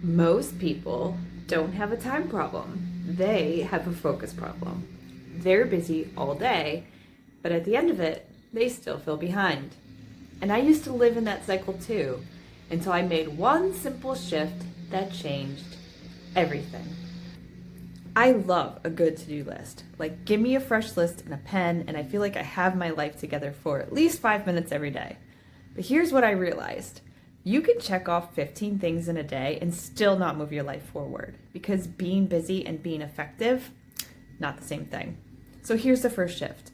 Most people don't have a time problem. They have a focus problem. They're busy all day, but at the end of it, they still feel behind. And I used to live in that cycle too, until I made one simple shift that changed everything. I love a good to-do list. Like, give me a fresh list and a pen, and I feel like I have my life together for at least 5 minutes every day. But here's what I realized. You can check off 15 things in a day and still not move your life forward, because being busy and being effective, not the same thing. So here's the first shift.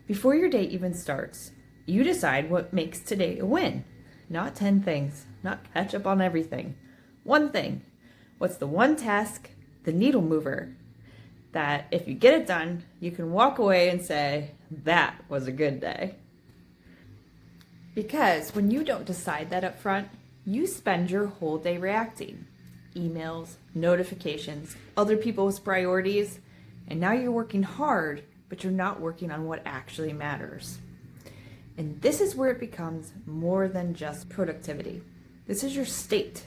Before your day even starts, you decide what makes today a win. Not 10 things, not catch up on everything. One thing. What's the one task, the needle mover, that if you get it done, you can walk away and say, that was a good day. Because when you don't decide that up front, you spend your whole day reacting. Emails, notifications, other people's priorities, and now you're working hard, but you're not working on what actually matters. And this is where it becomes more than just productivity. This is your state.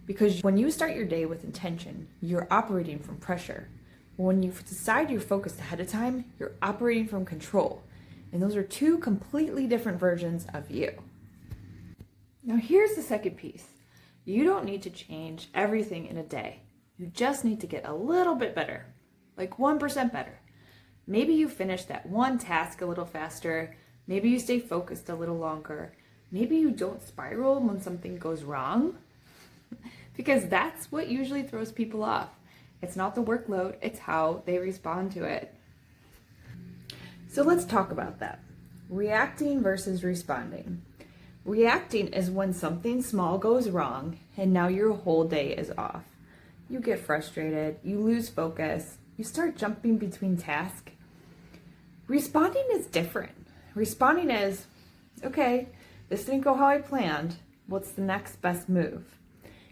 Because when you start your day with intention, you're operating from pressure. When you decide you're focused ahead of time, you're operating from control. And those are two completely different versions of you. Now here's the second piece. You don't need to change everything in a day. You just need to get a little bit better, like 1% better. Maybe you finish that one task a little faster. Maybe you stay focused a little longer. Maybe you don't spiral when something goes wrong, because that's what usually throws people off. It's not the workload, it's how they respond to it. So let's talk about that. Reacting versus responding. Reacting is when something small goes wrong and now your whole day is off. You get frustrated, you lose focus, you start jumping between tasks. Responding is different. Responding is, okay, this didn't go how I planned. What's the next best move?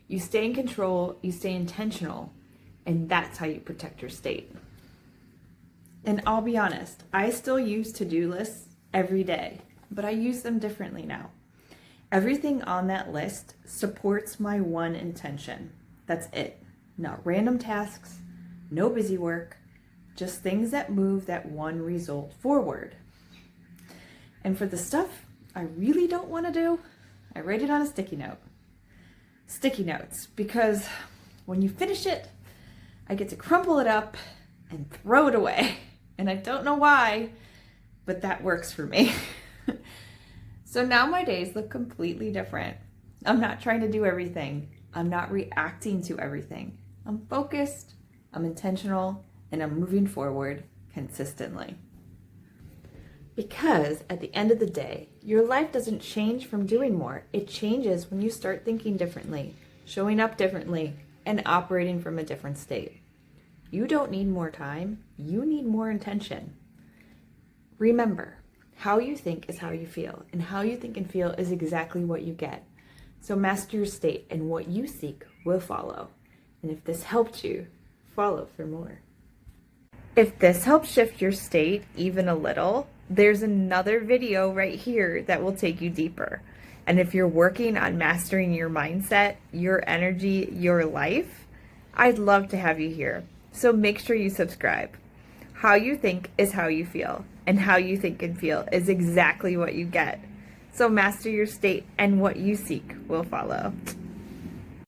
You stay in control, you stay intentional, and that's how you protect your state. And I'll be honest, I still use to-do lists every day, but I use them differently now. Everything on that list supports my one intention. That's it. Not random tasks, no busy work, just things that move that one result forward. And for the stuff I really don't want to do, I write it on a sticky note. Sticky notes, because when you finish it, I get to crumple it up and throw it away. And I don't know why, but that works for me. So now my days look completely different. I'm not trying to do everything. I'm not reacting to everything. I'm focused, I'm intentional, and I'm moving forward consistently. Because at the end of the day, your life doesn't change from doing more. It changes when you start thinking differently, showing up differently, and operating from a different state. You don't need more time, you need more intention. Remember, how you think is how you feel, and how you think and feel is exactly what you get. So master your state, and what you seek will follow. And if this helped you, follow for more. If this helps shift your state even a little, there's another video right here that will take you deeper. And if you're working on mastering your mindset, your energy, your life, I'd love to have you here. So make sure you subscribe. How you think is how you feel, and how you think and feel is exactly what you get. So master your state, and what you seek will follow.